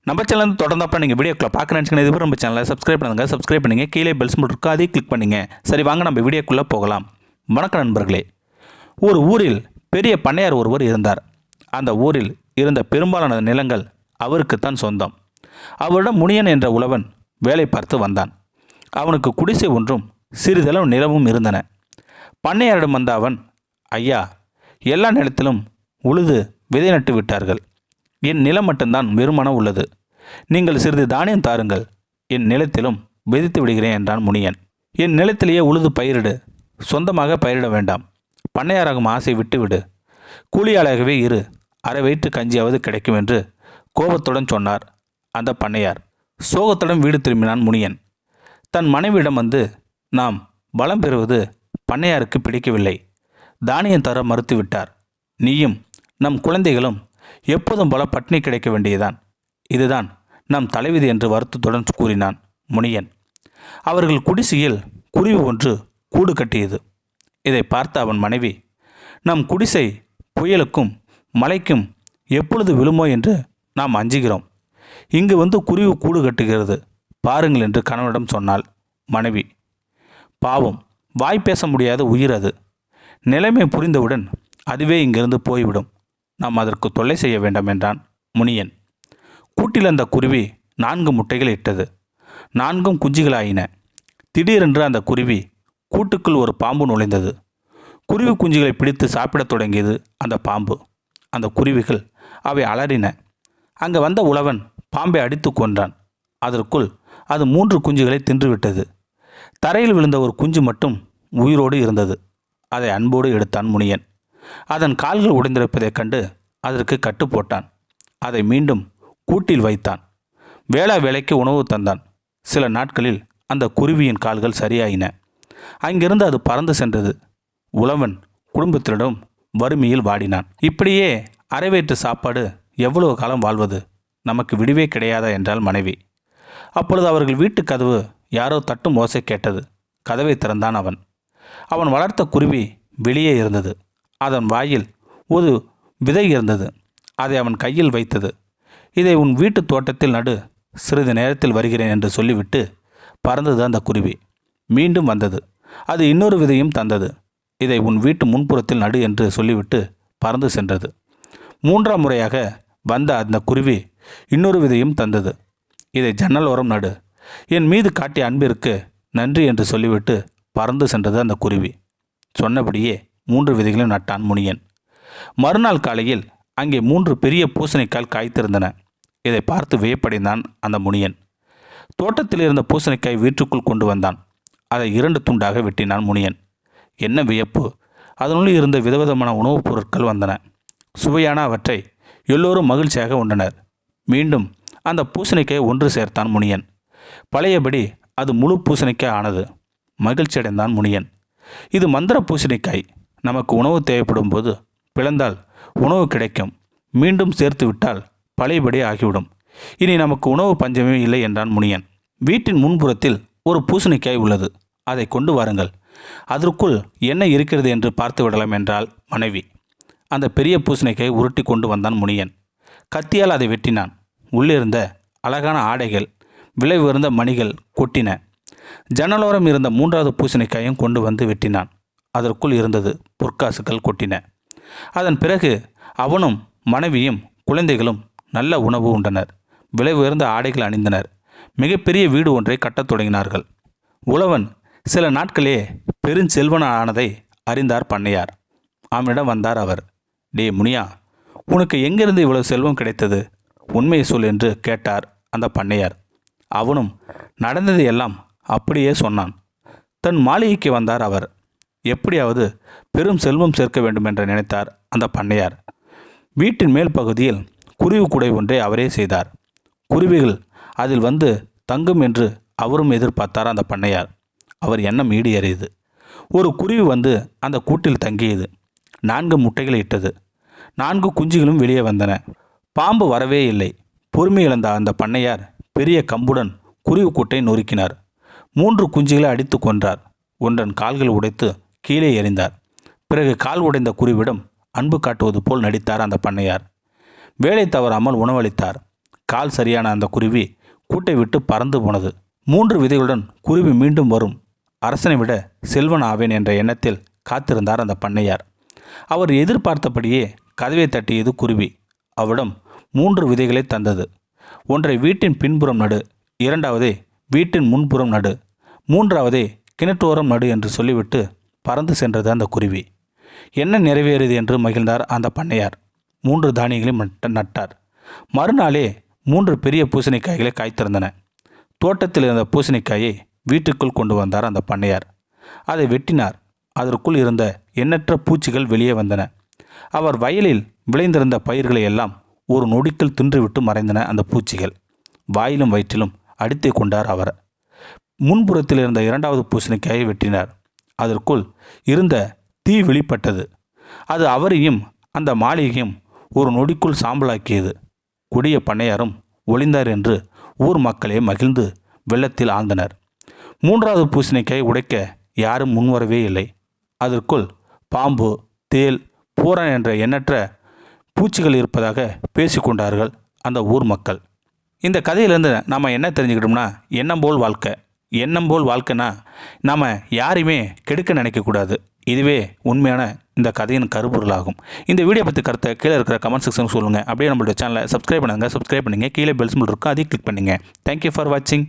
நம்ம சேனல் தொடர்ந்தப்ப நீங்கள் வீடியோக்குள்ள பார்க்க நினச்சிங்கன்னா இதுவரை நம்ம சேனலை சப்ஸ்கிரைப் பண்ணுங்கள். சப்ஸ்கிரைப் பண்ணுங்க. கீழே பெல் சிம்பல் இருக்கும், அதையும் கிளிக் பண்ணுங்க. சரி, வாங்க நம்ம வீடியோக்குள்ளே போகலாம். வணக்கம் நண்பர்களே. ஒரு ஊரில் பெரிய பண்ணையார் ஒருவர் இருந்தார். அந்த ஊரில் இருந்த பெரும்பாலான நிலங்கள் அவருக்குத்தான் சொந்தம். அவரிடம் முனியன் என்ற உழவன் வேலை பார்த்து வந்தான். அவனுக்கு குடிசை ஒன்றும் சிறிதளவு நிலமும் இருந்தன. பண்ணையாரிடம் வந்த அவன், ஐயா, எல்லா நிலத்திலும் உழுது விதை நட்டு விட்டார்கள். என் நிலம் மட்டும்தான் வெறுமன உள்ளது. நீங்கள் சிறிது தானியம் தாருங்கள், என் நிலத்திலும் விதைத்து விடுகிறேன் என்றான் முனியன். என் நிலத்திலேயே உழுது பயிரிடு, சொந்தமாக பயிரிட வேண்டாம். பண்ணையாராகும் ஆசை விட்டுவிடு, கூலியாளாகவே இரு, அரை வயிற்று கஞ்சியாவது கிடைக்கும் என்று கோபத்துடன் சொன்னார் அந்த பண்ணையார். சோகத்துடன் வீடு திரும்பினான் முனியன். தன் மனைவியிடம் வந்து, நாம் பலம் பெறுவது பண்ணையாருக்கு பிடிக்கவில்லை, தானியம் தர மறுத்துவிட்டார். நீயும் நம் குழந்தைகளும் எப்போதும் பல பட்னி கிடைக்க வேண்டியதான். இதுதான் நம் தலைவிதி என்று வருத்தத்துடன் கூறினான் முனியன். அவர்கள் குடிசையில் குருவி ஒன்று கூடு கட்டியது. இதை பார்த்த அவன் மனைவி, நம் குடிசை புயலுக்கும் மழைக்கும் எப்பொழுது விழுமோ என்று நாம் அஞ்சுகிறோம். இங்கு வந்து குருவி கூடு கட்டுகிறது பாருங்கள் என்று கணவனிடம் சொன்னாள் மனைவி. பாவம், வாய் பேச முடியாத உயிர் அது. நிலைமை புரிந்தவுடன் அதுவே இங்கிருந்து போய்விடும். நாம் அதற்கு தொல்லை செய்ய வேண்டாம் என்றான் முனியன். கூட்டில் அந்த குருவி 4 முட்டைகள் இட்டது. 4ம் குஞ்சுகளாயின. திடீரென்று அந்த குருவி கூட்டுக்குள் ஒரு பாம்பு நுழைந்தது. குருவி குஞ்சுகளை பிடித்து சாப்பிடத் தொடங்கியது அந்த பாம்பு. அந்த குருவிகள் அவை அலறின. அங்கே வந்த உழவன் பாம்பை அடித்து கொன்றான். அதற்குள் அது 3 குஞ்சுகளை தின்றுவிட்டது. தரையில் விழுந்த ஒரு குஞ்சு மட்டும் உயிரோடு இருந்தது. அதை அன்போடு எடுத்தான் முனியன். அதன் கால்கள் உடைந்திருப்பதைக் கண்டு அதற்கு கட்டு போட்டான். அதை மீண்டும் கூட்டில் வைத்தான். வேளா வேலைக்கு உணவு தந்தான். சில நாட்களில் அந்த குருவியின் கால்கள் சரியாயின. அங்கிருந்து அது பறந்து சென்றது. உழவன் குடும்பத்தினரும் வறுமையில் வாடினான். இப்படியே அரைவயிற்று சாப்பாடு எவ்வளவு காலம் வாழ்வது? நமக்கு விடுவே கிடையாதா என்றாள் மனைவி. அப்பொழுது அவர்கள் வீட்டு கதவு யாரோ தட்டும் ஓசை கேட்டது. கதவை திறந்தான் அவன். அவன் வளர்த்த குருவி வெளியே இருந்தது. அதன் வாயில் ஒரு விதை இருந்தது. அதை அவன் கையில் வைத்தது. இதை உன் வீட்டு தோட்டத்தில் நடு, சிறிது நேரத்தில் வருகிறேன் என்று சொல்லிவிட்டு பறந்தது அந்த குருவி. மீண்டும் வந்தது. அது இன்னொரு விதையும் தந்தது. இதை உன் வீட்டு முன்புறத்தில் நடு என்று சொல்லிவிட்டு பறந்து சென்றது. 3ஆம் முறையாக வந்த அந்த குருவி இன்னொரு விதையும் தந்தது. இதை ஜன்னல் ஓரம் நடு, என் மீது காட்டிய அன்பிற்கு நன்றி என்று சொல்லிவிட்டு பறந்து சென்றது அந்த குருவி. சொன்னபடியே 3 விதைகளும் நட்டான் முனியன். மறுநாள் காலையில் அங்கே 3 பெரிய பூசணிக்காய் காய்த்திருந்தன. இதை பார்த்து வியப்படைந்தான் அந்த முனியன். தோட்டத்தில் இருந்த பூசணிக்காய் வீட்டுக்குள் கொண்டு வந்தான். அதை 2 துண்டாக வெட்டினான் முனியன். என்ன வியப்பு! அதனுள் இருந்த விதவிதமான உணவுப் பொருட்கள் வந்தன. சுவையான அவற்றை எல்லோரும் மகிழ்ச்சியாக உண்டனர். மீண்டும் அந்த பூசணிக்காய் ஒன்று சேர்த்தான் முனியன். பழையபடி அது முழு பூசணிக்காய் ஆனது. மகிழ்ச்சி அடைந்தான் முனியன். இது மந்திர பூசணிக்காய். நமக்கு உணவு தேவைப்படும் போது பிளந்தால் உணவு கிடைக்கும். மீண்டும் சேர்த்து விட்டால் பழையபடி ஆகிவிடும். இனி நமக்கு உணவு பஞ்சமே இல்லை என்றான் முனியன். வீட்டின் முன்புறத்தில் ஒரு பூசணிக்காய் உள்ளது, அதை கொண்டு வாருங்கள். அதற்குள் என்ன இருக்கிறது என்று பார்த்து விடலாம் என்றாள் மனைவி. அந்த பெரிய பூசணிக்காய் உருட்டி கொண்டு வந்தான் முனியன். கத்தியால் அதை வெட்டினான். உள்ளிருந்த அழகான ஆடைகள், விலை உயர்ந்த மணிகள் கொட்டின. ஜன்னலோரம் இருந்த 3வது பூசணிக்காயும் கொண்டு வந்து வெட்டினான். அதற்குள் இருந்தது பொற்காசுகள் கொட்டின. அதன் பிறகு அவனும் மனைவியும் குழந்தைகளும் நல்ல உணவு உண்டனர். விலை உயர்ந்த ஆடைகள் அணிந்தனர். மிகப்பெரிய வீடு ஒன்றை கட்டத் தொடங்கினார்கள். உழவன் சில நாட்களே பெருஞ்செல்வன் ஆனதை அறிந்தார் பண்ணையார். அவனிடம் வந்தார் அவர். டே முனியா, உனக்கு எங்கிருந்து இவ்வளவு செல்வம் கிடைத்தது? உண்மையை சொல் என்று கேட்டார் அந்த பண்ணையார். அவனும் நடந்தது எல்லாம் அப்படியே சொன்னான். தன் மாளிகைக்கு வந்தார் அவர். எப்படியாவது பெரும் செல்வம் சேர்க்க வேண்டும் என்று நினைத்தார் அந்த பண்ணையார். வீட்டின் மேல் பகுதியில் குருவி கூடை ஒன்றை அவரே செய்தார். குருவிகள் அதில் வந்து தங்கும் என்று அவரும் எதிர்பார்த்தார் அந்த பண்ணையார். அவர் எண்ணம் ஈடேறியது. ஒரு குருவி வந்து அந்த கூட்டில் தங்கியது. 4 முட்டைகளை இட்டது. 4 குஞ்சுகளும் வெளியே வந்தன. பாம்பு வரவே இல்லை. பொறுமை இழந்த அந்த பண்ணையார் பெரிய கம்புடன் குருவி கூட்டை நொறுக்கினார். 3 குஞ்சுகளை அடித்து கொன்றார். ஒன்றன் கால்கள் உடைத்து கீழே எறிந்தார். பிறகு கால் உடைந்த குருவிடம் அன்பு காட்டுவது போல் நடித்தார் அந்த பண்ணையார். வேலை தவறாமல் உணவளித்தார். கால் சரியான அந்த குருவி கூட்டை விட்டு பறந்து போனது. 3 விதைகளுடன் குருவி மீண்டும் வரும். அரசனை விட செல்வன் ஆவேன் என்ற எண்ணத்தில் காத்திருந்தார் அந்த பண்ணையார். அவர் எதிர்பார்த்தபடியே கதவை தட்டியது குருவி. அவரிடம் 3 விதைகளை தந்தது. ஒன்றை வீட்டின் பின்புறம் நடு, 2வதை வீட்டின் முன்புறம் நடு, 3வதை கிணற்றோரம் நடு என்று சொல்லிவிட்டு பறந்து சென்றது அந்த குருவி. என்ன நிறைவேறியது என்று மகிழ்ந்தார் அந்த பண்ணையார். 3 தானியங்களை நட்டார். மறுநாளே 3 பெரிய பூசணிக்காய்களை காய்த்திருந்தன. தோட்டத்தில் இருந்த பூசணிக்காயை வீட்டுக்குள் கொண்டு வந்தார் அந்த பண்ணையார். அதை வெட்டினார். அதற்குள் இருந்த எண்ணற்ற பூச்சிகள் வெளியே வந்தன. அவர் வயலில் விளைந்திருந்த பயிர்களை எல்லாம் ஒரு நொடிக்குள் தின்றுவிட்டு மறைந்தன அந்த பூச்சிகள். வாயிலும் வயிற்றிலும் அடித்து கொண்டார் அவர். முன்புறத்தில் இருந்த 2வது பூசணிக்காயை வெட்டினார். அதற்குள் இருந்த தீ வெளிப்பட்டது. அது அவரையும் அந்த மாளிகையும் ஒரு நொடிக்குள் சாம்பலாக்கியது. கொடிய பண்ணையாரும் ஒளிந்தார் என்று ஊர் மக்களே மகிழ்ந்து வெள்ளத்தில் ஆழ்ந்தனர். 3வது பூசணிக்காயை உடைக்க யாரும் முன்வரவே இல்லை. அதற்குள் பாம்பு, தேல், பூரான் என்ற எண்ணற்ற பூச்சிகள் இருப்பதாக பேசிக்கொண்டார்கள் அந்த ஊர் மக்கள். இந்த கதையிலேருந்து நாம் என்ன தெரிஞ்சுக்கிட்டோம்னா, எண்ணம் போல் வாழ்க்கை. எண்ணம் போல் வாழ்க்கைனா நாம் யாரையுமே கெடுக்க நினைக்கக்கூடாது. இதுவே உண்மையான இந்த கதையின் கருப்பொருளாகும். இந்த வீடியோ பற்றி கருத்தை கீழே இருக்கிற கமெண்ட் செக்ஷன் சொல்லுங்கள். அப்படியே நம்மளோட சேனலை சப்ஸ்கிரைப் பண்ணுங்கள். கீழே பெல் சிம்பல் இருக்கும், அதையும் கிளிக் பண்ணுங்கள். தேங்க்யூ ஃபார் வாட்சிங்.